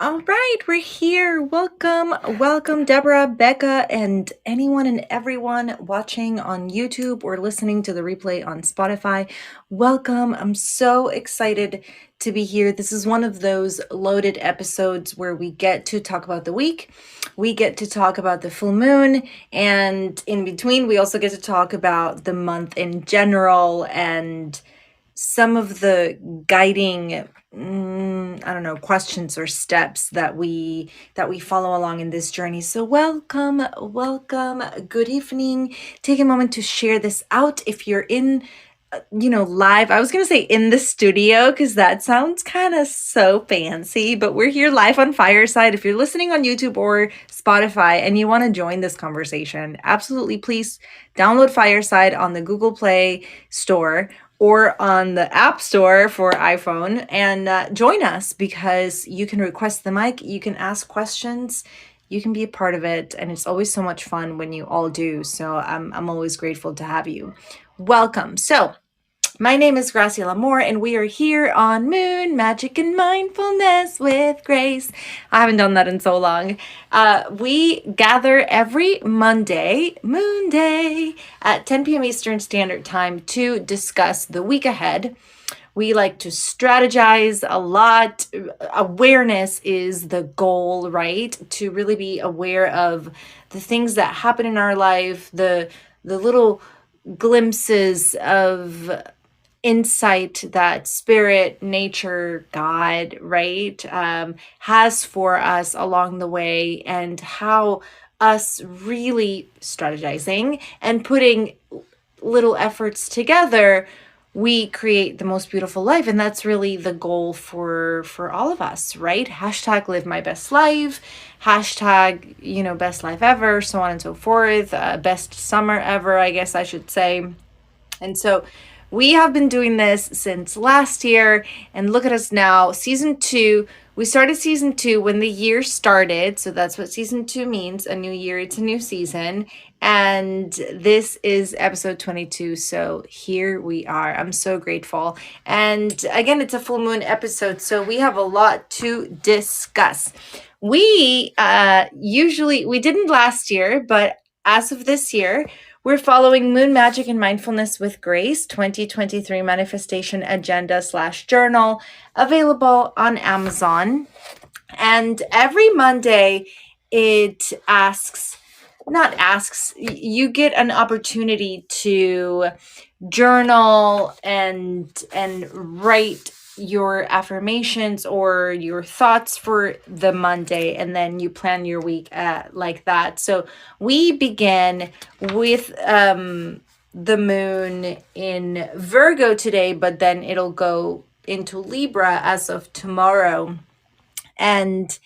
All right, we're here. Welcome, Deborah, Becca, and anyone and everyone watching on YouTube or listening to the replay on Spotify. Welcome. I'm so excited to be here. This is one of those loaded episodes where we get to talk about the week, we get to talk about the full moon, and in between, we also get to talk about the month in general and some of the guiding questions or steps that we follow along in this journey. So welcome, good evening. Take a moment to share this out. If you're in live, I was going to say in the studio because that sounds kind of so fancy, but we're here live on Fireside. If you're listening on YouTube or Spotify and you want to join this conversation, absolutely please download Fireside on the Google Play Store or on the App Store for iPhone and join us, because you can request the mic, you can ask questions, you can be a part of it, and it's always so much fun when you all do. So I'm always grateful to have you. Welcome. So my name is Graciela Moore, and we are here on Moon, Magic, and Mindfulness with Grace. I haven't done that in so long. We gather every Monday, Moon Day, at 10 p.m. Eastern Standard Time to discuss the week ahead. We like to strategize a lot. Awareness is the goal, right? To really be aware of the things that happen in our life, the little glimpses of insight that spirit, nature, God, right, has for us along the way, and how us really strategizing and putting little efforts together, we create the most beautiful life. And that's really the goal for all of us, right? Hashtag live my best life, hashtag, best life ever, so on and so forth, best summer ever, I guess I should say. And so we have been doing this since last year, and look at us now, season 2. We started season 2 when the year started, so that's what season 2 means, a new year, it's a new season, and this is episode 22, so here we are. I'm so grateful. And again, it's a full moon episode, so we have a lot to discuss. We didn't last year, but as of this year, we're following Moon Magic and Mindfulness with Grace 2023 Manifestation Agenda / Journal, available on Amazon. And every Monday, it you get an opportunity to journal and write your affirmations or your thoughts for the Monday, and then you plan your week like that. So we begin with the moon in Virgo today, but then it'll go into Libra as of tomorrow. And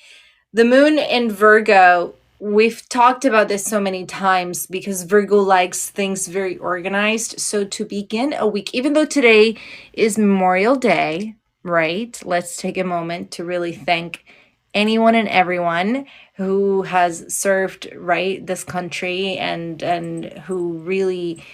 the moon in Virgo, we've talked about this so many times because Virgo likes things very organized. So to begin a week, even though today is Memorial Day, right? Let's take a moment to really thank anyone and everyone who has served, right, this country and who really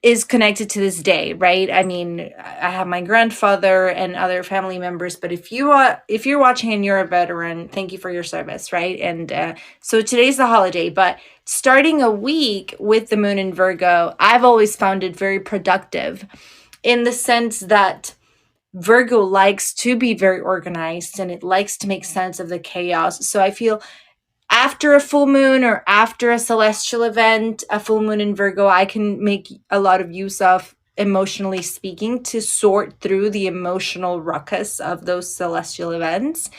is connected to this day, right? I mean, I have my grandfather and other family members, but if you're watching and you're a veteran, thank you for your service, right? And so today's the holiday, but starting a week with the moon in Virgo, I've always found it very productive, in the sense that Virgo likes to be very organized and it likes to make sense of the chaos. So I feel after a full moon or after a celestial event, a full moon in Virgo, I can make a lot of use of, emotionally speaking, to sort through the emotional ruckus of those celestial events.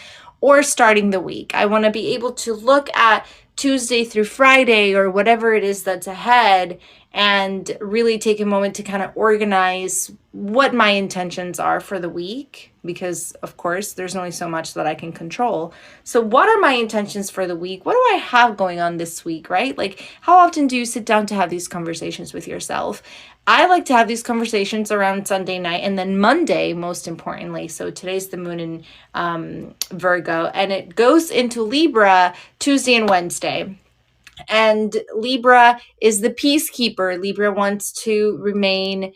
Or starting the week, I want to be able to look at Tuesday through Friday or whatever it is that's ahead and really take a moment to kind of organize what my intentions are for the week, because of course there's only so much that I can control. So what are my intentions for the week? What do I have going on this week, right? Like, how often do you sit down to have these conversations with yourself? I like to have these conversations around Sunday night, and then Monday, most importantly. So today's the moon in Virgo, and it goes into Libra Tuesday and Wednesday. And Libra is the peacekeeper. Libra wants to remain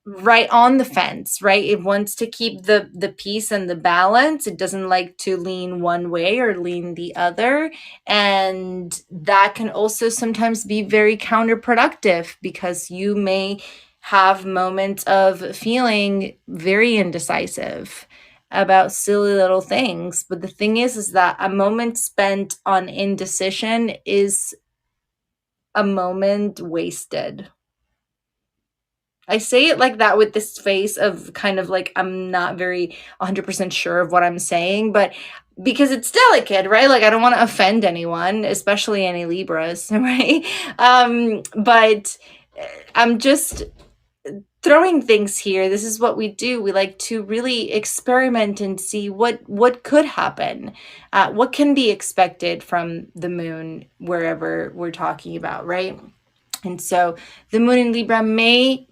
right on the fence, right? It wants to keep the peace and the balance. It doesn't like to lean one way or lean the other. And that can also sometimes be very counterproductive, because you may have moments of feeling very indecisive about silly little things. But the thing is that a moment spent on indecision is a moment wasted. I say it like that with this face of kind of like I'm not very 100% sure of what I'm saying, but because it's delicate, right? Like I don't want to offend anyone, especially any Libras, right? But I'm just throwing things here. This is what we do. We like to really experiment and see what could happen, what can be expected from the moon wherever we're talking about, right? And so the moon in Libra may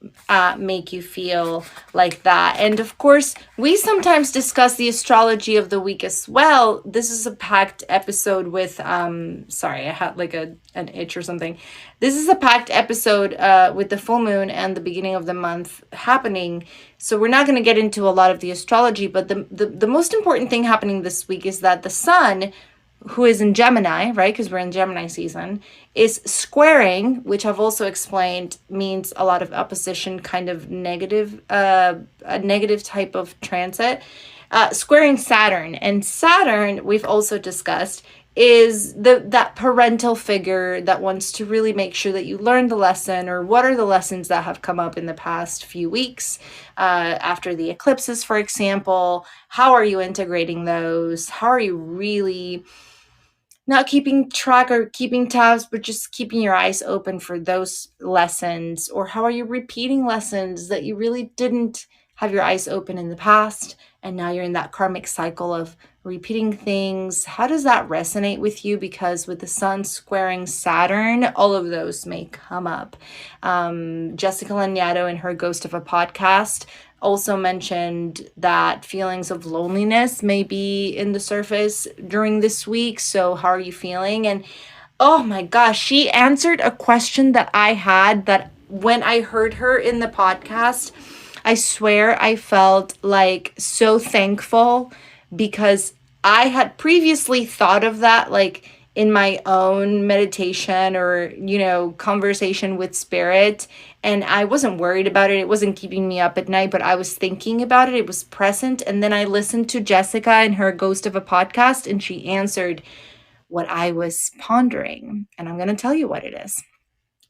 make you feel like that. And of course, we sometimes discuss the astrology of the week as well. This is a packed episode with, sorry, I had like an itch or something. This is a packed episode with the full moon and the beginning of the month happening. So we're not going to get into a lot of the astrology, but the most important thing happening this week is that the sun, who is in Gemini, right? Because we're in Gemini season, is squaring, which I've also explained means a lot of opposition, kind of negative, a negative type of transit, squaring Saturn. And Saturn, we've also discussed, is that parental figure that wants to really make sure that you learn the lesson, or what are the lessons that have come up in the past few weeks after the eclipses, for example. How are you integrating those? How are you really not keeping track or keeping tabs, but just keeping your eyes open for those lessons? Or how are you repeating lessons that you really didn't have your eyes open in the past, and now you're in that karmic cycle of repeating things? How does that resonate with you? Because with the sun squaring Saturn, all of those may come up. Jessica Lanyadoo, in her Ghost of a Podcast, also mentioned that feelings of loneliness may be in the surface during this week. So how are you feeling? And oh my gosh, she answered a question that I had, that when I heard her in the podcast, I swear I felt like so thankful, because I had previously thought of that, like in my own meditation or, conversation with spirit. And I wasn't worried about it. It wasn't keeping me up at night, but I was thinking about it. It was present. And then I listened to Jessica in her Ghost of a Podcast, and she answered what I was pondering. And I'm going to tell you what it is.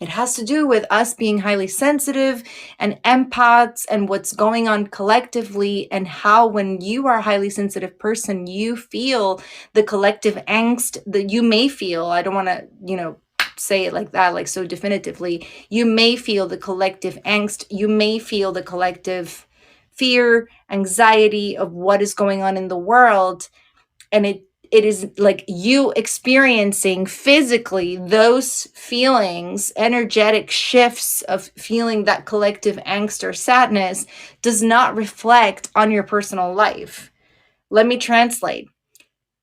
It has to do with us being highly sensitive and empaths, and what's going on collectively, and how, when you are a highly sensitive person, you feel the collective angst that you may feel. I don't want to, say it like that, like so definitively. You may feel the collective angst. You may feel the collective fear, anxiety of what is going on in the world. And it is like you experiencing physically those feelings, energetic shifts of feeling that collective angst or sadness does not reflect on your personal life. Let me translate.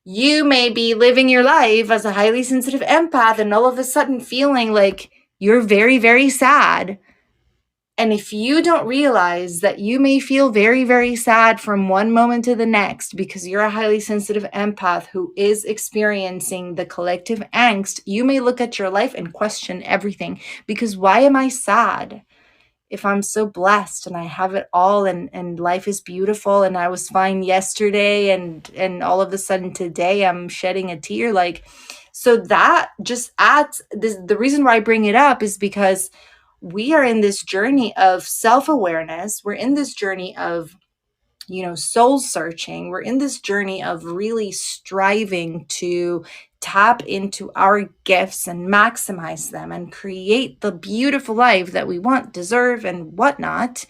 You may be living your life as a highly sensitive empath, and all of a sudden feeling like you're very, very sad. And if you don't realize that you may feel very, very sad from one moment to the next, because you're a highly sensitive empath who is experiencing the collective angst, you may look at your life and question everything. Because why am I sad if I'm so blessed and I have it all, and life is beautiful, and I was fine yesterday, and all of a sudden today I'm shedding a tear? Like, so that just adds this. The reason why I bring it up is because we are in this journey of self-awareness. We're in this journey of, soul searching. We're in this journey of really striving to tap into our gifts and maximize them and create the beautiful life that we want, deserve, and whatnot.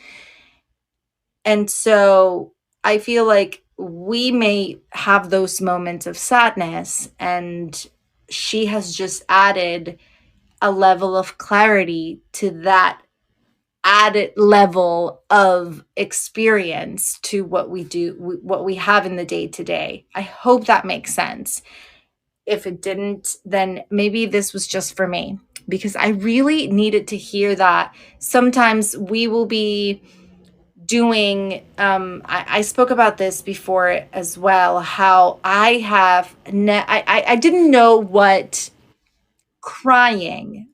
And so I feel like we may have those moments of sadness, and she has just added a level of clarity to that added level of experience to what we do, what we have in the day to day. I hope that makes sense. If it didn't, then maybe this was just for me, because I really needed to hear that. Sometimes we will be doing, I spoke about this before as well, how I have, I didn't know what crying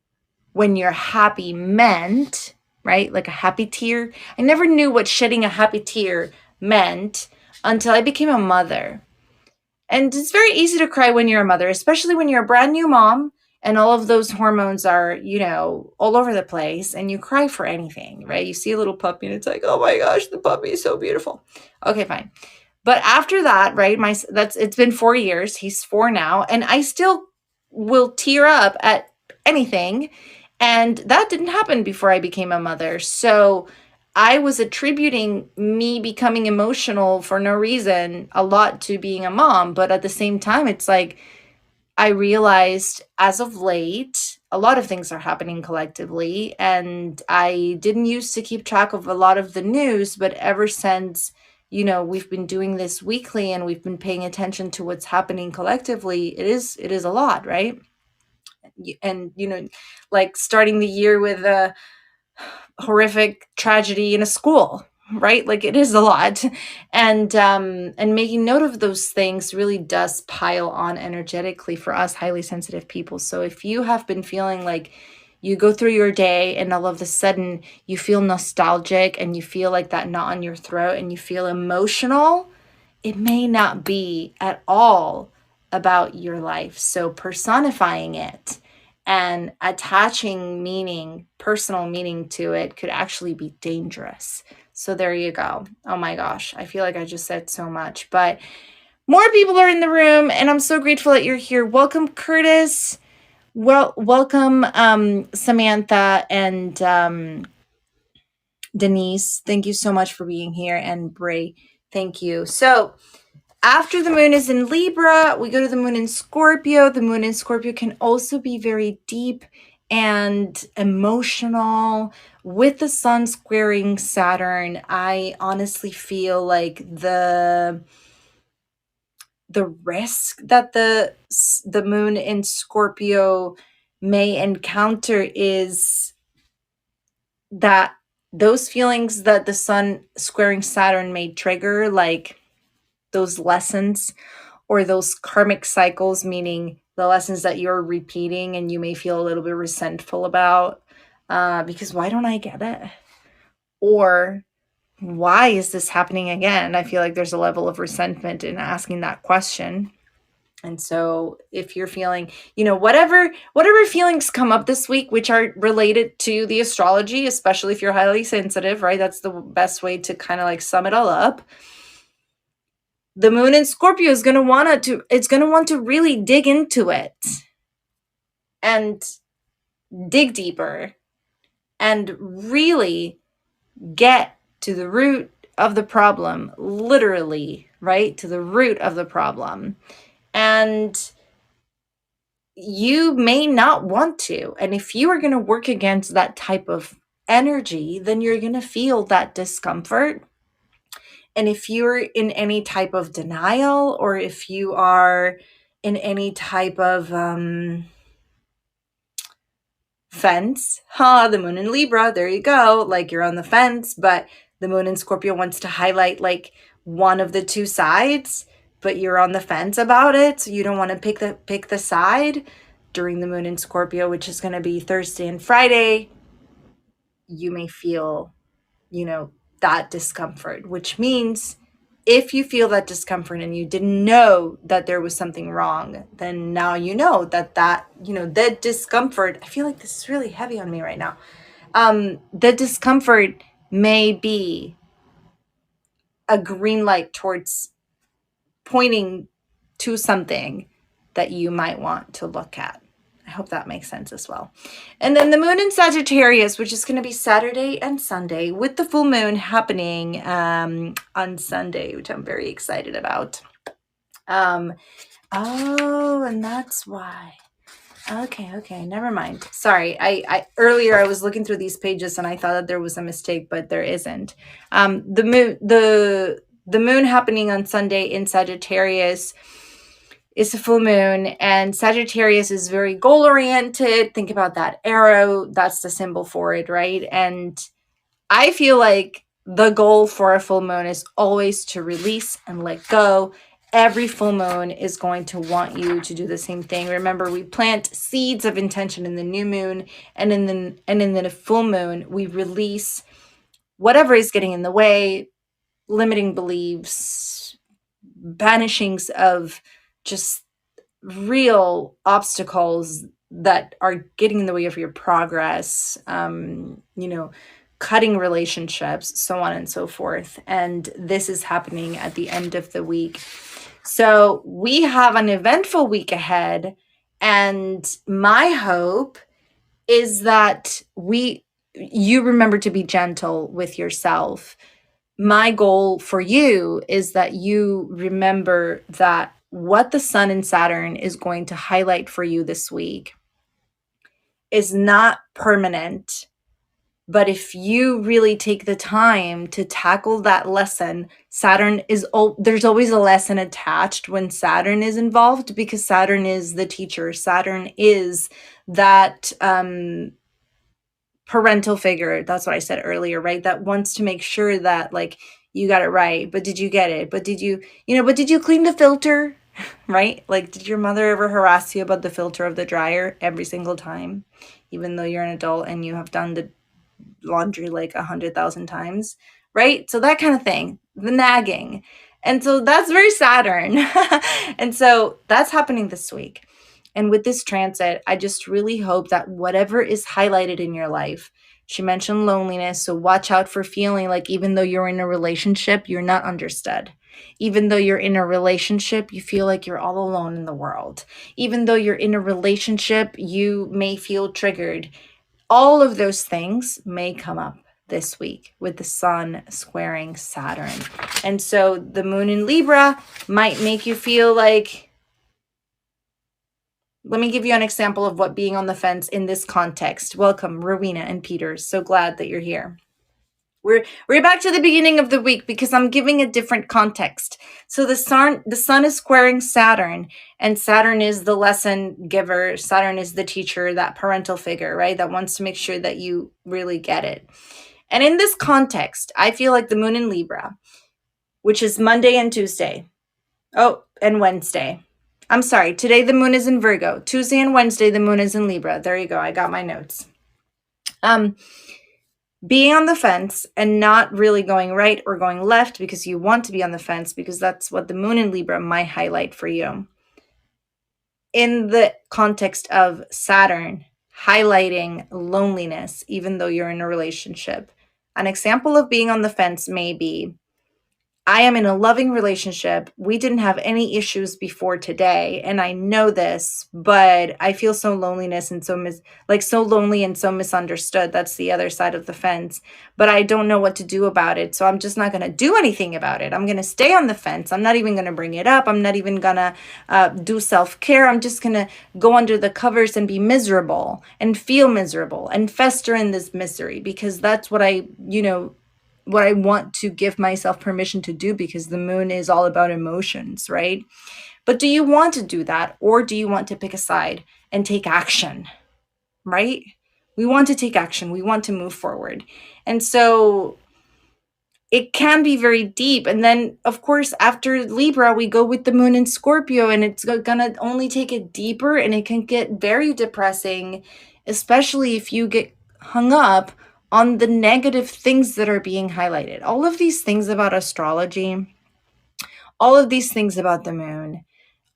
when you're happy meant, right? Like a happy tear. I never knew what shedding a happy tear meant until I became a mother. And it's very easy to cry when you're a mother, especially when you're a brand new mom and all of those hormones are, all over the place and you cry for anything, right? You see a little puppy and it's like, oh my gosh, the puppy is so beautiful. Okay, fine. But after that, right, it's been 4 years. He's 4 now, and I still will tear up at anything. And that didn't happen before I became a mother. So I was attributing me becoming emotional for no reason a lot to being a mom. But at the same time, it's like I realized as of late, a lot of things are happening collectively. And I didn't used to keep track of a lot of the news, but ever since, we've been doing this weekly and we've been paying attention to what's happening collectively, it is a lot, right? And, like starting the year with a horrific tragedy in a school, right? Like it is a lot. And making note of those things really does pile on energetically for us highly sensitive people. So if you have been feeling like you go through your day and all of a sudden you feel nostalgic and you feel like that knot in your throat and you feel emotional, it may not be at all about your life. So personifying it and attaching meaning, personal meaning to it could actually be dangerous. So there you go. Oh my gosh, I feel like I just said so much, but more people are in the room and I'm so grateful that you're here. Welcome, Curtis. Well, welcome, Samantha and Denise. Thank you so much for being here. And Bray, thank you. So after the moon is in Libra, we go to the moon in Scorpio. The moon in Scorpio can also be very deep and emotional. With the sun squaring Saturn, I honestly feel like the risk that the moon in Scorpio may encounter is that those feelings that the sun squaring Saturn may trigger, like those lessons or those karmic cycles, meaning the lessons that you're repeating and you may feel a little bit resentful about, because why don't I get it? Or why is this happening again? I feel like there's a level of resentment in asking that question. And so if you're feeling, whatever feelings come up this week, which are related to the astrology, especially if you're highly sensitive, right? That's the best way to kind of like sum it all up. The moon in Scorpio is going to want to really dig into it and dig deeper and really get to the root of the problem, literally, right? To the root of the problem. And you may not want to. And if you are going to work against that type of energy, then you're going to feel that discomfort. And if you're in any type of denial, or if you are in any type of fence, the moon in Libra, there you go, like you're on the fence, but the moon in Scorpio wants to highlight like one of the two sides, but you're on the fence about it, so you don't want to pick the side during the moon in Scorpio, which is going to be Thursday and Friday. You may feel, that discomfort, which means if you feel that discomfort and you didn't know that there was something wrong, then now you know that discomfort, I feel like this is really heavy on me right now. The discomfort may be a green light towards pointing to something that you might want to look at. I hope that makes sense as well. And then the moon in Sagittarius, which is going to be Saturday and Sunday, with the full moon happening on Sunday, which I'm very excited about. And that's why. Okay, never mind. Sorry, I earlier I was looking through these pages and I thought that there was a mistake, but there isn't. The moon happening on Sunday in Sagittarius is a full moon, and Sagittarius is very goal-oriented. Think about that arrow. That's the symbol for it, right? And I feel like the goal for a full moon is always to release and let go. Every full moon is going to want you to do the same thing. Remember, we plant seeds of intention in the new moon, and in the full moon, we release whatever is getting in the way, limiting beliefs, banishings of just real obstacles that are getting in the way of your progress, cutting relationships, so on and so forth. And this is happening at the end of the week. So we have an eventful week ahead. And my hope is that you remember to be gentle with yourself. My goal for you is that you remember that what the sun and Saturn is going to highlight for you this week is not permanent. But if you really take the time to tackle that lesson, there's always a lesson attached when Saturn is involved, because Saturn is the teacher. Saturn is that parental figure. That's what I said earlier, right? That wants to make sure that like you got it right, but did you get it? But did you clean the filter? Right? Like, did your mother ever harass you about the filter of the dryer every single time, even though you're an adult and you have done the laundry like 100,000 times, right? So that kind of thing, the nagging. And so that's very Saturn. And so that's happening this week. And with this transit, I just really hope that whatever is highlighted in your life, she mentioned loneliness. So watch out for feeling like even though you're in a relationship, you're not understood. Even though you're in a relationship, you feel like you're all alone in the world. Even though you're in a relationship, you may feel triggered. All of those things may come up this week with the sun squaring Saturn. And so the moon in Libra might make you feel like, let me give you an example of what being on the fence in this context. Welcome, Rowena and Peter. So glad that you're here. We're back to the beginning of the week because I'm giving a different context. So the sun is squaring Saturn, and Saturn is the lesson giver. Saturn is the teacher, that parental figure, right? That wants to make sure that you really get it. And in this context, I feel like the moon in Libra, which is Monday and Tuesday. Oh, and Wednesday. I'm sorry. Today the moon is in Virgo. Tuesday and Wednesday the moon is in Libra. There you go. I got my notes. Being on the fence and not really going right or going left because you want to be on the fence, because that's what the moon in Libra might highlight for you. In the context of Saturn highlighting loneliness, even though you're in a relationship, an example of being on the fence may be, I am in a loving relationship. We didn't have any issues before today, and I know this, but I feel so loneliness and so lonely and so misunderstood. That's the other side of the fence. But I don't know what to do about it, so I'm just not going to do anything about it. I'm going to stay on the fence. I'm not even going to bring it up. I'm not even going to do self-care. I'm just going to go under the covers and be miserable and feel miserable and fester in this misery, because that's what I want to give myself permission to do, because the moon is all about emotions, right? But do you want to do that, or do you want to pick a side and take action, right? We want to take action. We want to move forward. And so it can be very deep. And then, of course, after Libra, we go with the moon in Scorpio, and it's going to only take it deeper, and it can get very depressing, especially if you get hung up on the negative things that are being highlighted. All of these things about astrology, all of these things about the moon,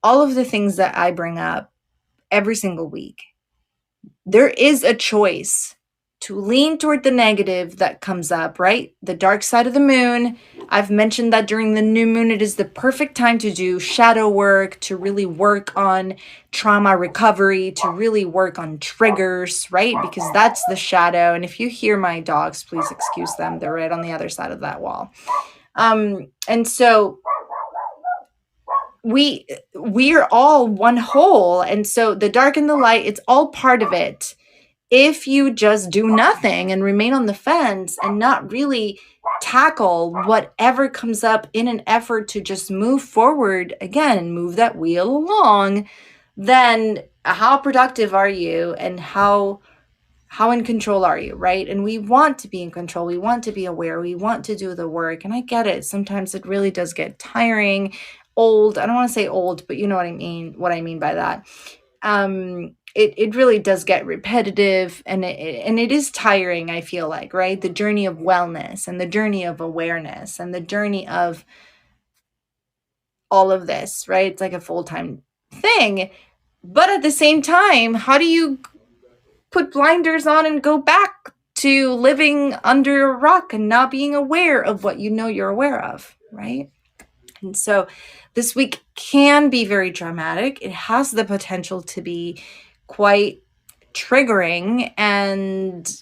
all of the things that I bring up every single week, there is a choice to lean toward the negative that comes up, right? The dark side of the moon. I've mentioned that during the new moon, it is the perfect time to do shadow work, to really work on trauma recovery, to really work on triggers, right? Because that's the shadow. And if you hear my dogs, please excuse them. They're right on the other side of that wall. And so we are all one whole. And so the dark and the light, it's all part of it. If you just do nothing and remain on the fence and not really tackle whatever comes up in an effort to just move forward, again, move that wheel along, then how productive are you, and how how in control are you, right? And we want to be in control. We want to be aware. We want to do the work. And I get it. Sometimes it really does get tiring, old. I don't want to say old, but you know what I mean by that. It really does get repetitive, and it is tiring, I feel like, right? The journey of wellness and the journey of awareness and the journey of all of this, right? It's like a full-time thing. But at the same time, how do you put blinders on and go back to living under a rock and not being aware of what you know you're aware of, right? And so this week can be very dramatic. It has the potential to be quite triggering and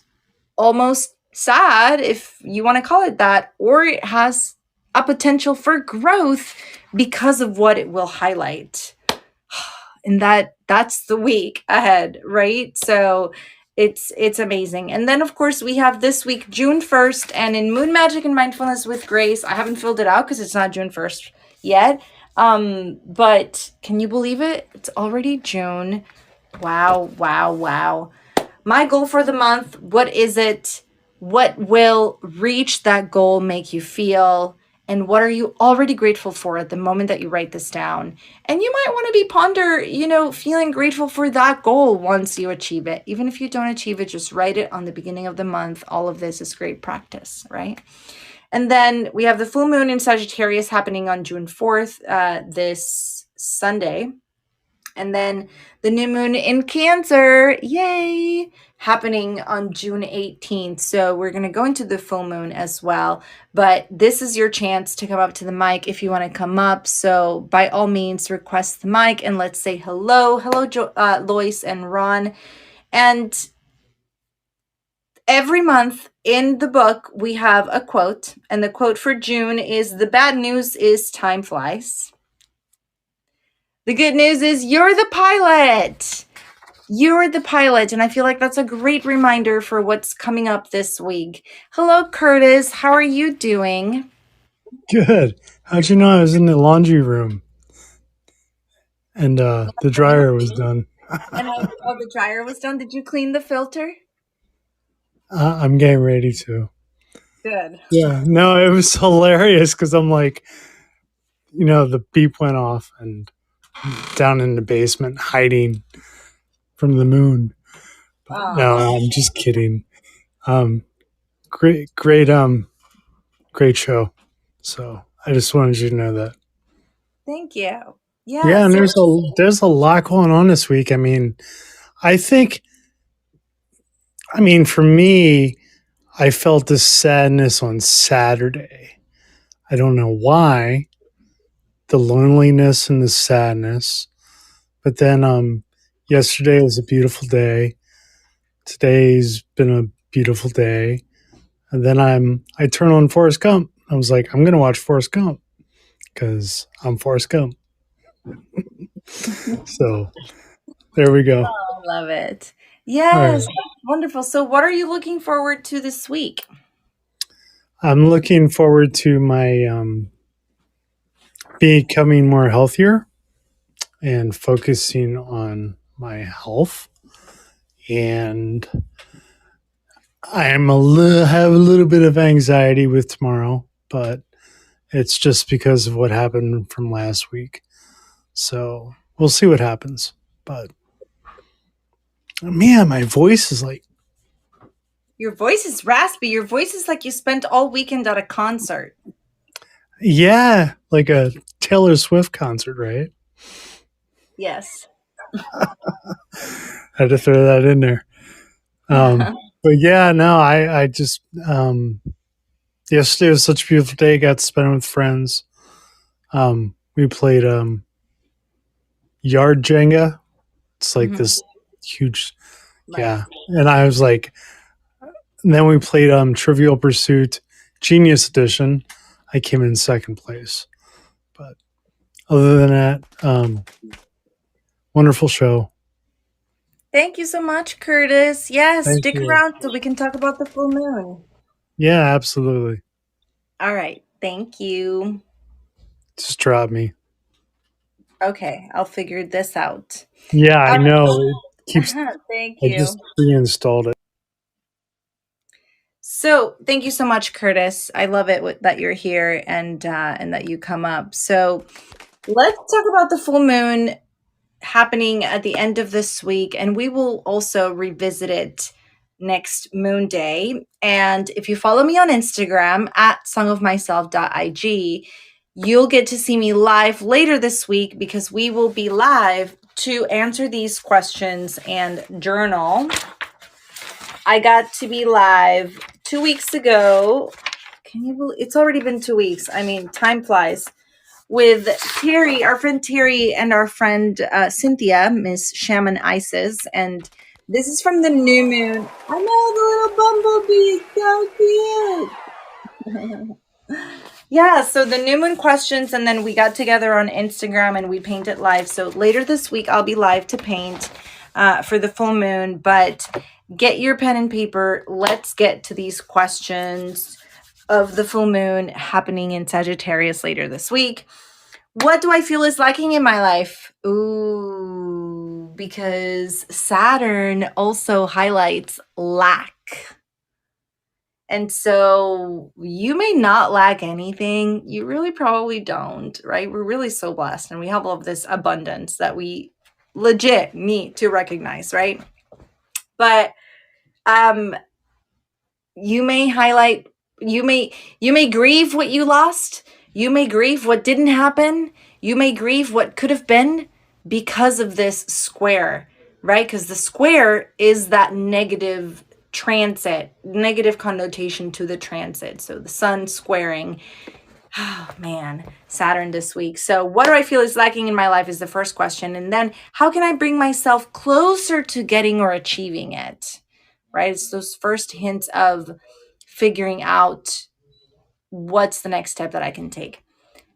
almost sad, if you want to call it that, or it has a potential for growth because of what it will highlight. And that's the week ahead, right? So it's amazing. And then of course we have this week June 1st, and in Moon Magic and Mindfulness with Grace, I haven't filled it out because it's not June 1st yet. But can you believe it? It's already June. Wow, wow, wow. My goal for the month, what is it? What will reach that goal make you feel? And what are you already grateful for at the moment that you write this down? And you might want to be ponder, feeling grateful for that goal once you achieve it. Even if you don't achieve it, just write it on the beginning of the month. All of this is great practice, right? And then we have the full moon in Sagittarius happening on June 4th, this Sunday. And then the new moon in Cancer, yay, happening on June 18th. So we're going to go into the full moon as well. But this is your chance to come up to the mic if you want to come up. So by all means, request the mic and let's say hello. Hello, Lois and Ron. And every month in the book, we have a quote. And the quote for June is, "The bad news is time flies. The good news is you're the pilot." You're the pilot, and I feel like that's a great reminder for what's coming up this week. Hello, Curtis. How are you doing? Good. How'd you know I was in the laundry room and the dryer was done? And the dryer was done. Did you clean the filter? I'm getting ready to. Good. Yeah, no, it was hilarious because I'm like, the beep went off and down in the basement hiding from the moon. But no, Oh, I'm just kidding. Um, great show. So I just wanted you to know that. thank you. Yeah. Yeah, and So, there's a lot going on this week. I think, for me, I felt this sadness on Saturday. I don't know why, the loneliness and the sadness. But then yesterday was a beautiful day. Today's been a beautiful day. And then I turn on Forrest Gump. I was like, I'm gonna watch Forrest Gump because I'm Forrest Gump. So there we go. I love it. All Yes. right. Wonderful. So, what are you looking forward to this week? I'm looking forward to my becoming more healthier and focusing on my health. And have a little bit of anxiety with tomorrow, but it's just because of what happened from last week. So we'll see what happens. But man, my voice is like, Your voice is raspy. Your voice is like you spent all weekend at a concert. yeah, like a Taylor Swift concert, right? Yes. Had to throw that in there. But yeah, no, I just yesterday was such a beautiful day. Got to spend it with friends. We played yard Jenga. It's like Mhm. this huge, Right. yeah. And I was like, and then we played Trivial Pursuit Genius Edition. I came in second place. But other than that, wonderful show. Thank you so much, Curtis. Yes, Thank stick you. around so we can talk about the full moon. Yeah, absolutely. All right. Thank you. Just drop me. Okay, I'll figure this out. Yeah, All I know. It keeps. right. Thank I just you. reinstalled it. So thank you so much, Curtis. I love it that you're here and that you come up. So let's talk about the full moon happening at the end of this week, and we will also revisit next moon day. And if you follow me on Instagram at songofmyself.ig, you'll get to see me live later this week because we will be live to answer these questions and journal. I got to be live 2 weeks ago. Can you believe it's already been 2 weeks? I mean, time flies. With Terry, our friend Terry, and our friend Cynthia, Miss Shaman Isis. And this is from the new moon. I know the little bumblebee is so cute. Yeah, so the new moon questions, and then we got together on Instagram and we painted live. So later this week, I'll be live to paint for the full moon. But get your pen and paper. Let's get to these questions of the full moon happening in Sagittarius later this week. What do I feel is lacking in my life? Ooh, because Saturn also highlights lack. And so you may not lack anything. You really probably don't, right? We're really so blessed and we have all of this abundance that we legit need to recognize, right? But you may highlight you may grieve what you lost. You may grieve what didn't happen. You may grieve what could have been because of this square, right? Because the square is that negative transit, negative connotation to the transit. So the sun squaring, oh man, Saturn this week. So what do I feel is lacking in my life is the first question. And then how can I bring myself closer to getting or achieving it? Right? It's those first hints of figuring out what's the next step that I can take.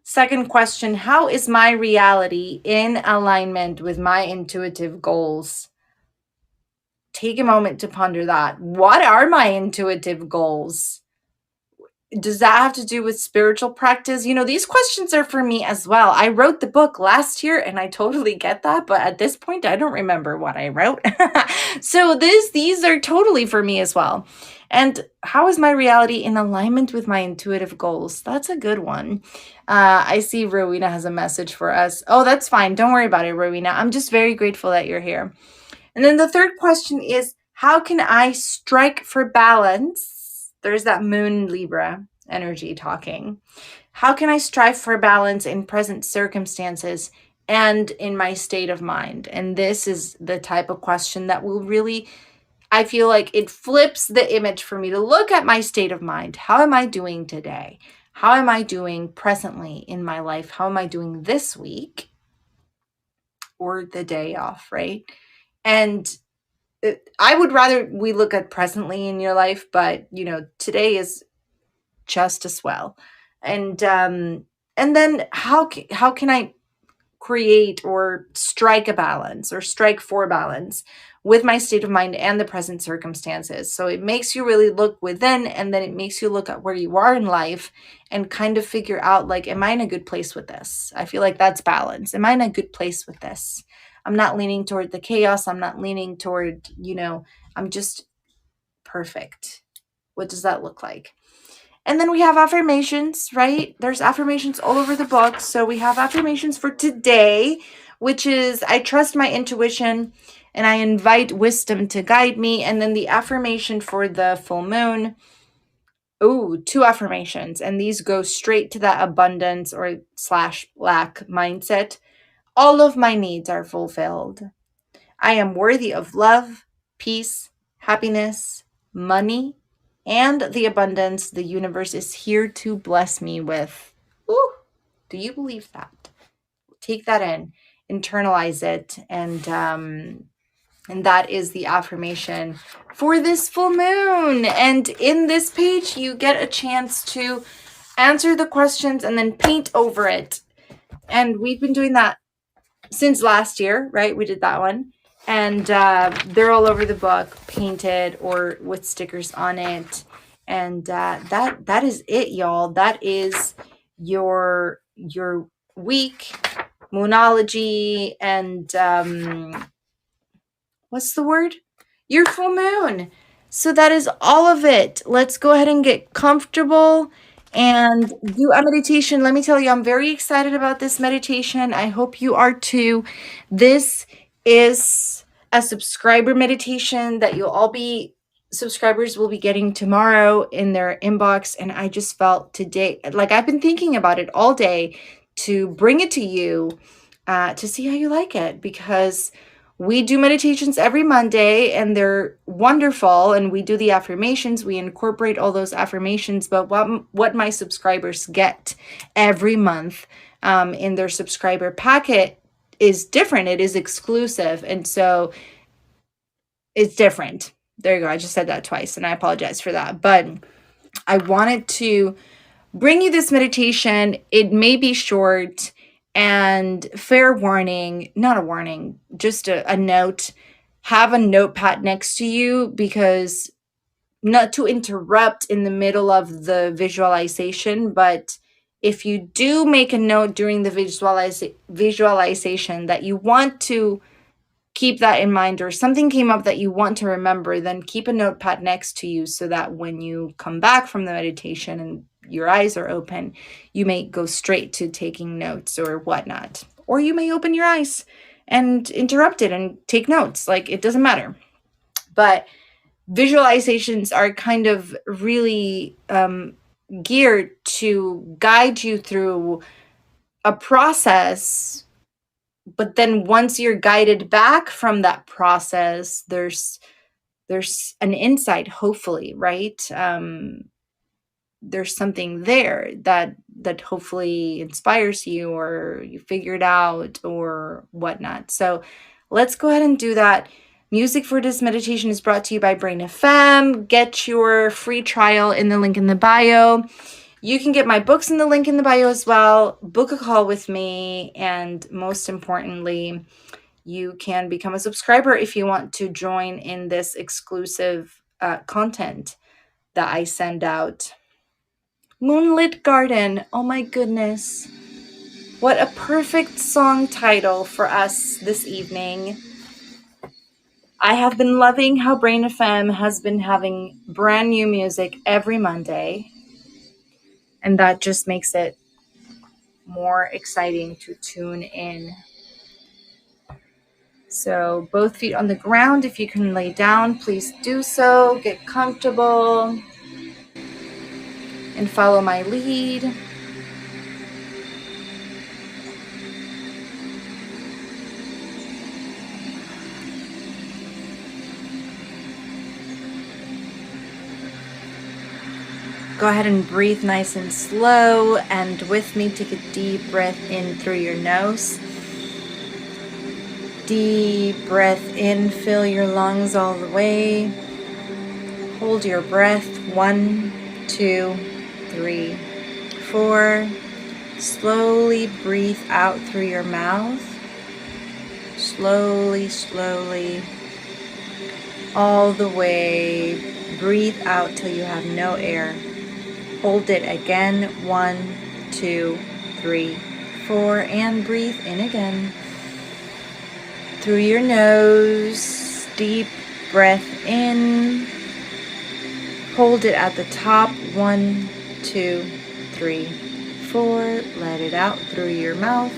Second question, how is my reality in alignment with my intuitive goals? Take a moment to ponder that. What are my intuitive goals? Does that have to do with spiritual practice? You know, these questions are for me as well. I wrote the book last year and I totally get that, but at this point I don't remember what I wrote. So these are totally for me as well. And how is my reality in alignment with my intuitive goals? That's a good one. I see Rowena has a message for us. Oh, that's fine. Don't worry about it, Rowena. I'm just very grateful that you're here. And then the third question is, how can I strike for balance? There's that moon Libra energy talking. How can I strive for balance in present circumstances and in my state of mind? And this is the type of question that will really, I feel like it flips the image for me to look at my state of mind. How am I doing today? How am I doing presently in my life? How am I doing this week or the day off, right? And I would rather we look at presently in your life, but you know, today is just as well. And then how can I create or strike a balance or strike for balance with my state of mind and the present circumstances? So it makes you really look within, and then it makes you look at where you are in life and kind of figure out, like, am I in a good place with this? I feel like that's balance. Am I in a good place with this? I'm not leaning toward the chaos. I'm not leaning toward, I'm just perfect. What does that look like? And then we have affirmations, right? There's affirmations all over the book. So we have affirmations for today, which is I trust my intuition and I invite wisdom to guide me. And then the affirmation for the full moon. Oh, two affirmations. And these go straight to that abundance or slash lack mindset. All of my needs are fulfilled. I am worthy of love, peace, happiness, money, and the abundance the universe is here to bless me with. Ooh, do you believe that? Take that in, internalize it, and that is the affirmation for this full moon. And in this page, you get a chance to answer the questions and then paint over it. And we've been doing that since last year, right? We did that one. And they're all over the book, painted or with stickers on it. And that is it, y'all. That is your week, moonology, and what's the word? Your full moon. So that is all of it. Let's go ahead and get comfortable and do a meditation. Let me tell you, I'm very excited about this meditation. I hope you are too. This is a subscriber meditation that you'll all be subscribers will be getting tomorrow in their inbox. And I just felt today, like I've been thinking about it all day to bring it to you to see how you like it, because we do meditations every Monday and they're wonderful, and we do the affirmations. We incorporate all those affirmations, but what my subscribers get every month in their subscriber packet is different. It is exclusive, and so it's different. There you go. I just said that twice and I apologize for that. But I wanted to bring you this meditation. It may be short, and fair warning, not a warning, just a note. Have a notepad next to you, because not to interrupt in the middle of the visualization, but if you do make a note during the visualization that you want to keep that in mind, or something came up that you want to remember, then keep a notepad next to you so that when you come back from the meditation and your eyes are open, you may go straight to taking notes or whatnot. Or you may open your eyes and interrupt it and take notes. Like, it doesn't matter. But visualizations are kind of really geared to guide you through a process, but then once you're guided back from that process, there's an insight, hopefully, right? There's something there that hopefully inspires you, or you figure it out or whatnot. So let's go ahead and do that. Music for this meditation is brought to you by Brain FM. Get your free trial in the link in the bio. You can get my books in the link in the bio as well. Book a call with me. And most importantly, you can become a subscriber if you want to join in this exclusive content that I send out. Moonlit Garden. Oh my goodness. What a perfect song title for us this evening. I have been loving how Brain FM has been having brand new music every Monday. And that just makes it more exciting to tune in. So both feet on the ground. If you can lay down, please do so. Get comfortable and follow my lead. Go ahead and breathe nice and slow, and with me, take a deep breath in through your nose. Deep breath in, fill your lungs all the way. Hold your breath, 1, 2, 3, 4. Slowly breathe out through your mouth. Slowly, slowly, all the way. Breathe out till you have no air. Hold it again, 1, 2, 3, 4, and breathe in again. Through your nose, deep breath in. Hold it at the top, 1, 2, 3, 4. Let it out through your mouth.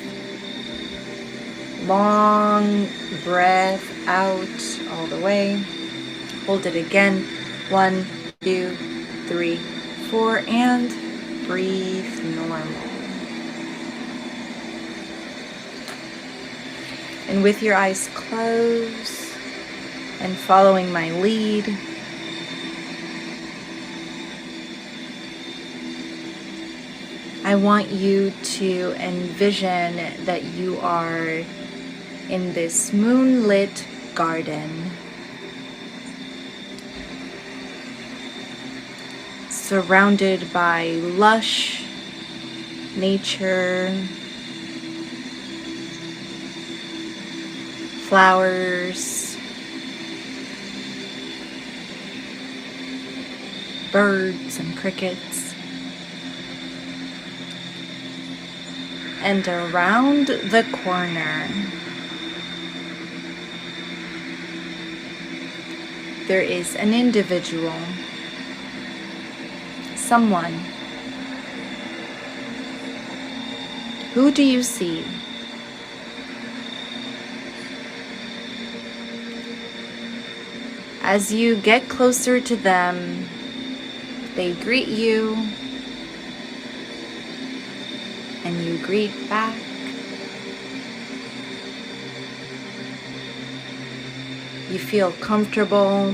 Long breath out all the way. Hold it again, 1, 2, 3, 4, and breathe normal. And with your eyes closed and following my lead, I want you to envision that you are in this moonlit garden, surrounded by lush nature, flowers, birds and crickets. And around the corner, there is an individual, someone. Who do you see? As you get closer to them, they greet you, and you greet back. You feel comfortable.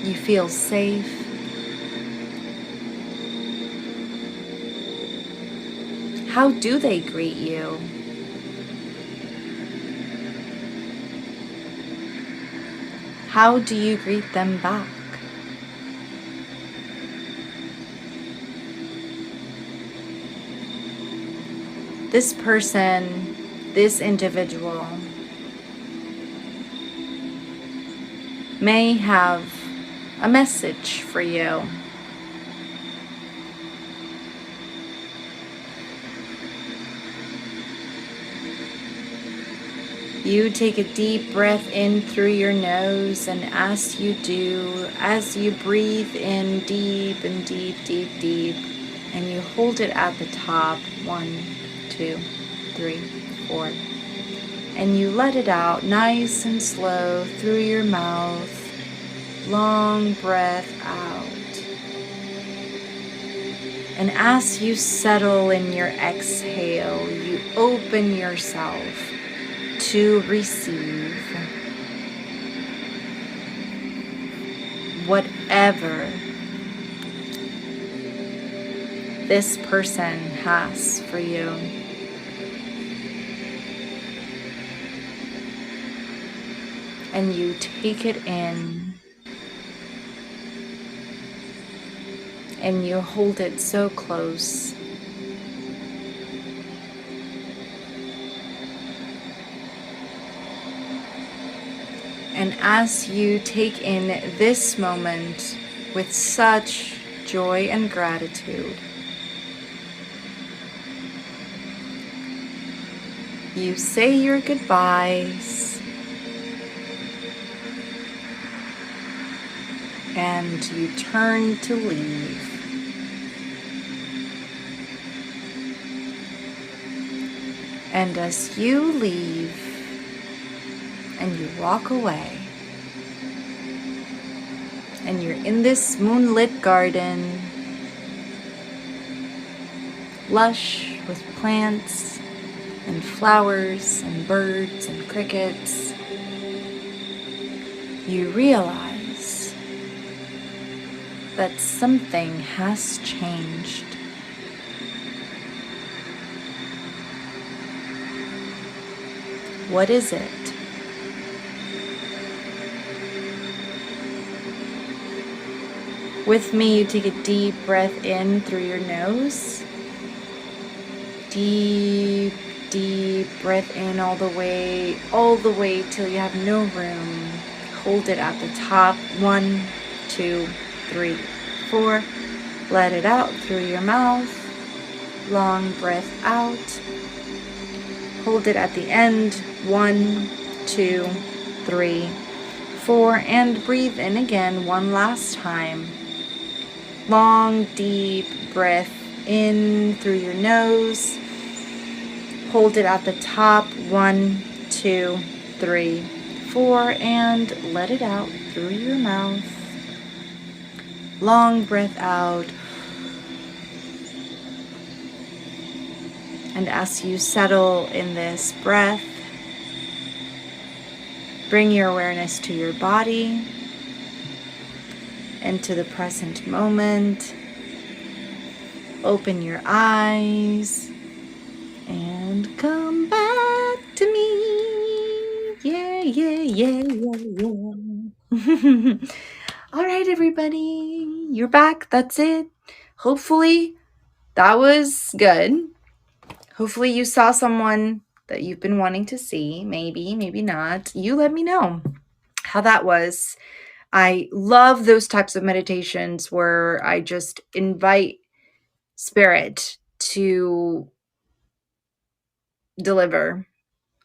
You feel safe. How do they greet you? How do you greet them back? This person, this individual, may have a message for you. You take a deep breath in through your nose, and as you do, as you breathe in deep and deep, deep, deep, and you hold it at the top, 1, 2, 3, 4, and you let it out nice and slow through your mouth, long breath out. And as you settle in your exhale, you open yourself to receive whatever this person has for you. And you take it in, and you hold it so close. And as you take in this moment with such joy and gratitude, you say your goodbyes, and you turn to leave. And as you leave and you walk away, and you're in this moonlit garden, lush with plants and flowers and birds and crickets, you realize that something has changed. What is it? With me, you take a deep breath in through your nose. Deep, deep breath in all the way till you have no room. Hold it at the top. 1, 2, 3, 4. Let it out through your mouth. Long breath out. Hold it at the end. 1, 2, 3, 4. And breathe in again one last time. Long, deep breath in through your nose. Hold it at the top. 1, 2, 3, 4. And let it out through your mouth. Long breath out. And as you settle in this breath, bring your awareness to your body and to the present moment. Open your eyes and come back to me. Yeah, yeah, yeah, yeah, yeah. All right, everybody, you're back. That's it. Hopefully that was good. Hopefully you saw someone that you've been wanting to see. Maybe, maybe not. You let me know how that was. I love those types of meditations where I just invite spirit to deliver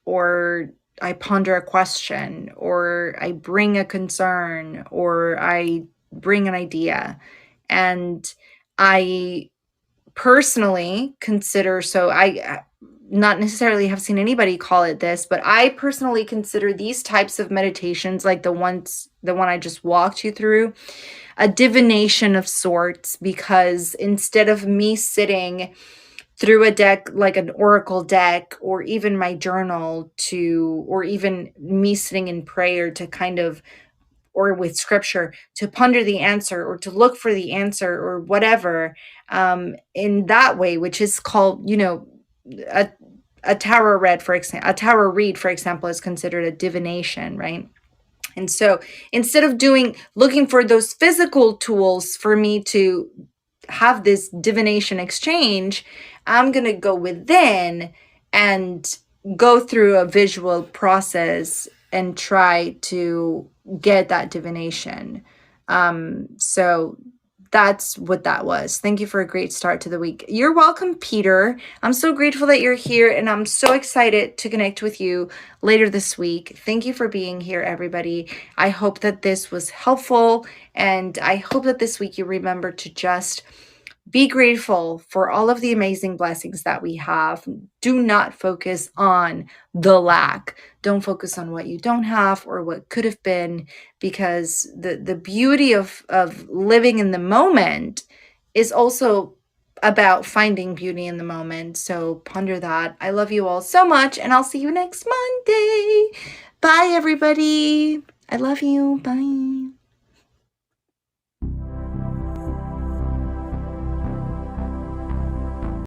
or I ponder a question, or I bring a concern, or I bring an idea. And I personally consider, so I not necessarily have seen anybody call it this, but I personally consider these types of meditations, like the one I just walked you through, a divination of sorts, because instead of me sitting through a deck like an oracle deck, or even my journal, to or even me sitting in prayer to kind of, or with scripture, to ponder the answer or to look for the answer or whatever, in that way, which is called, a, a tarot read, for example, a tarot read, for example, is considered a divination, right? And so instead of looking for those physical tools for me to have this divination exchange, I'm going to go within and go through a visual process and try to get that divination. So that's what that was. Thank you for a great start to the week. You're welcome, Peter. I'm so grateful that you're here, and I'm so excited to connect with you later this week. Thank you for being here, everybody. I hope that this was helpful, and I hope that this week you remember to just be grateful for all of the amazing blessings that we have. Do not focus on the lack. Don't focus on what you don't have or what could have been, because the beauty of living in the moment is also about finding beauty in the moment. So ponder that. I love you all so much, and I'll see you next Monday. Bye, everybody. I love you. Bye.